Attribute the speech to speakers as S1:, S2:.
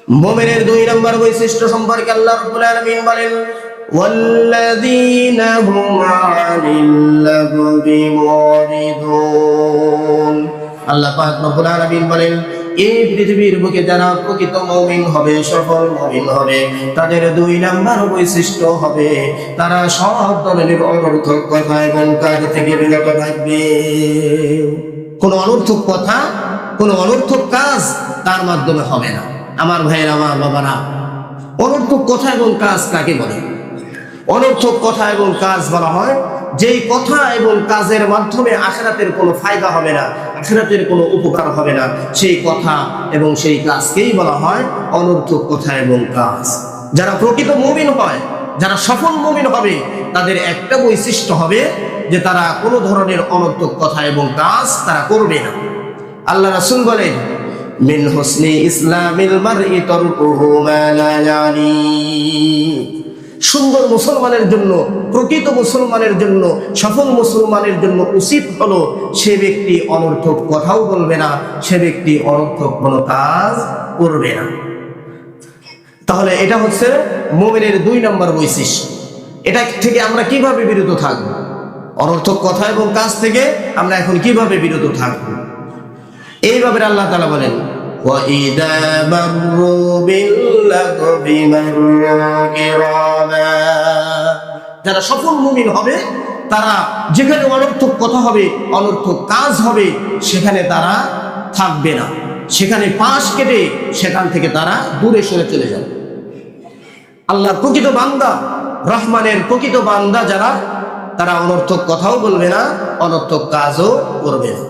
S1: মুমিনের দুই নম্বর বৈশিষ্ট্য সম্পর্কে আল্লাহ রাব্বুল আলামিন বলেন, ওয়াল্লাযীনা হুম আনিল লাগবি মুরিদুন। আল্লাহ পাক রব্বুল আলামিন বলেন, এই পৃথিবীর বুকে যারা প্রকৃত মুমিন হবে, সফল মুমিন হবে, তাদের দুই নম্বর বৈশিষ্ট্য হবে তারা সব ধরনের অনর্থক কথা এবং কাজ থেকে বিরত থাকবে। কোন অনর্থক কথা, কোন অনর্থক কাজ তার মাধ্যমে হবে না। আমার ভাইয়ের, আমার বাবারা, অনর্থক কথা এবং কাজ কাকে বলে? অনর্থক কথা এবং কাজ বলা হয় যেই কথা এবং কাজের মাধ্যমে আখিরাতের কোনো ফায়দা হবে না, আখিরাতের কোনো উপকার হবে না, সেই কথা এবং সেই কাজকেই বলা হয় অনর্থক কথা এবং কাজ। যারা প্রকৃত মুমিন হয়, যারা সফল মুমিন হবে, তাদের একটা বৈশিষ্ট্য হবে যে তারা কোনো ধরনের অনর্থক কথা এবং কাজ তারা করবে না। আল্লাহ রাসূল বলেন, মিন হুসনি ইসলামিল মারই তারকুহু মা লা ইয়ানি। সুন্দর মুসলমানের জন্য, প্রকৃত মুসলমানের জন্য, সফল মুসলমানের জন্য উচিত হলো সে ব্যক্তি অনর্থক কথাও বলবে না, সে ব্যক্তি অনর্থক কোনো কাজ করবে না। তাহলে এটা হচ্ছে মুমিনের দুই নম্বর বৈশিষ্ট্য। এটা থেকে আমরা কিভাবে বিরত থাকব? অনর্থক কথা এবং কাজ থেকে আমরা এখন কিভাবে বিরত থাকব? এইভাবে আল্লাহ তাআলা বলেন, وَإِذَا مَرُّوا بِاللَّغْوِ مَرُّوا كِرَامًا। যারা সফল মুমিন হবে তারা যেখানে অনর্থক কথা হবে, অনর্থক কাজ হবে, সেখানে তারা থাকবে না, সেখানে পাশ কেটে সেখান থেকে তারা দূরে সরে চলে যাবে। আল্লাহর প্রকৃত বান্দা, রহমানের প্রকৃত বান্দা যারা, তারা অনর্থক কথাও বলবে না, অনর্থক কাজও করবে না।